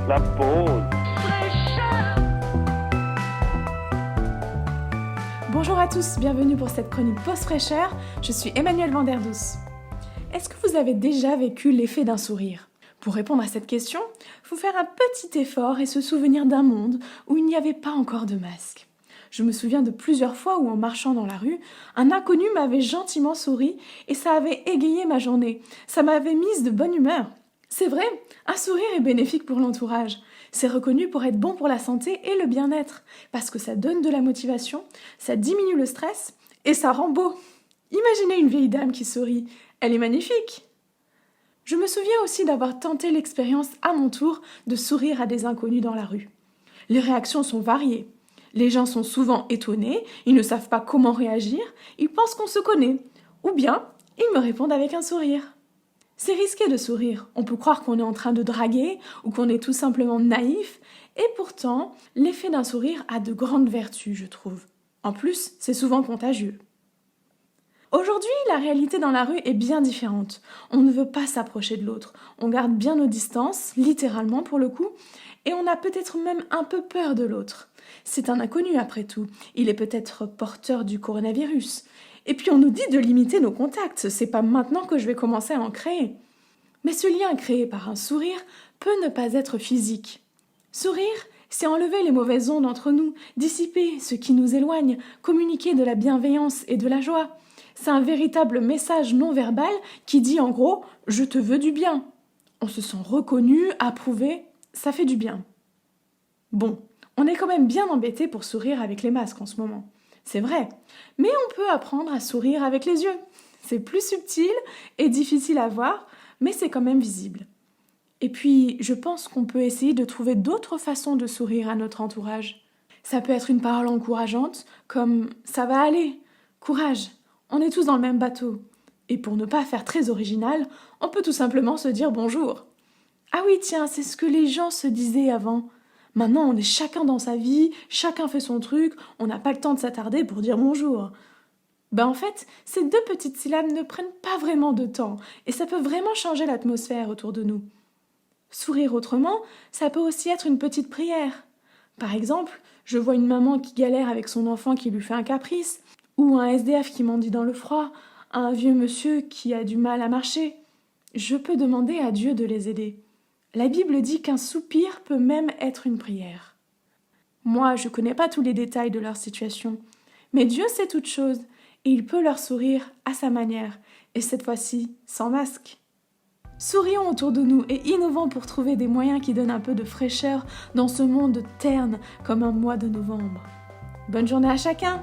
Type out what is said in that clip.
La pause. Bonjour à tous, bienvenue pour cette chronique Pause fraîcheur, je suis Emmanuelle Vanderdous. Est-ce que vous avez déjà vécu l'effet d'un sourire ? Pour répondre à cette question, il faut faire un petit effort et se souvenir d'un monde où il n'y avait pas encore de masque. Je me souviens de plusieurs fois où en marchant dans la rue, un inconnu m'avait gentiment souri et ça avait égayé ma journée, ça m'avait mise de bonne humeur. C'est vrai, un sourire est bénéfique pour l'entourage. C'est reconnu pour être bon pour la santé et le bien-être, parce que ça donne de la motivation, ça diminue le stress et ça rend beau. Imaginez une vieille dame qui sourit, elle est magnifique. Je me souviens aussi d'avoir tenté l'expérience à mon tour de sourire à des inconnus dans la rue. Les réactions sont variées. Les gens sont souvent étonnés, ils ne savent pas comment réagir, ils pensent qu'on se connaît, ou bien ils me répondent avec un sourire. C'est risqué de sourire, on peut croire qu'on est en train de draguer ou qu'on est tout simplement naïf, et pourtant, l'effet d'un sourire a de grandes vertus, je trouve. En plus, c'est souvent contagieux. Aujourd'hui, la réalité dans la rue est bien différente. On ne veut pas s'approcher de l'autre, on garde bien nos distances, littéralement pour le coup, et on a peut-être même un peu peur de l'autre. C'est un inconnu après tout, il est peut-être porteur du coronavirus. Et puis on nous dit de limiter nos contacts, c'est pas maintenant que je vais commencer à en créer. Mais ce lien créé par un sourire peut ne pas être physique. Sourire, c'est enlever les mauvaises ondes entre nous, dissiper ce qui nous éloigne, communiquer de la bienveillance et de la joie. C'est un véritable message non verbal qui dit en gros « je te veux du bien ». On se sent reconnu, approuvé, ça fait du bien. Bon, on est quand même bien embêté pour sourire avec les masques en ce moment. C'est vrai, mais on peut apprendre à sourire avec les yeux. C'est plus subtil et difficile à voir, mais c'est quand même visible. Et puis, je pense qu'on peut essayer de trouver d'autres façons de sourire à notre entourage. Ça peut être une parole encourageante, comme « ça va aller »,« courage », on est tous dans le même bateau. Et pour ne pas faire très original, on peut tout simplement se dire bonjour. Ah oui, tiens, c'est ce que les gens se disaient avant. Maintenant, on est chacun dans sa vie, chacun fait son truc, on n'a pas le temps de s'attarder pour dire bonjour. En fait, ces deux petites syllabes ne prennent pas vraiment de temps et ça peut vraiment changer l'atmosphère autour de nous. Sourire autrement, ça peut aussi être une petite prière. Par exemple, je vois une maman qui galère avec son enfant qui lui fait un caprice, ou un SDF qui mendie dans le froid, un vieux monsieur qui a du mal à marcher. Je peux demander à Dieu de les aider. La Bible dit qu'un soupir peut même être une prière. Moi, je ne connais pas tous les détails de leur situation, mais Dieu sait toutes choses et il peut leur sourire à sa manière, et cette fois-ci sans masque. Sourions autour de nous et innovons pour trouver des moyens qui donnent un peu de fraîcheur dans ce monde terne comme un mois de novembre. Bonne journée à chacun!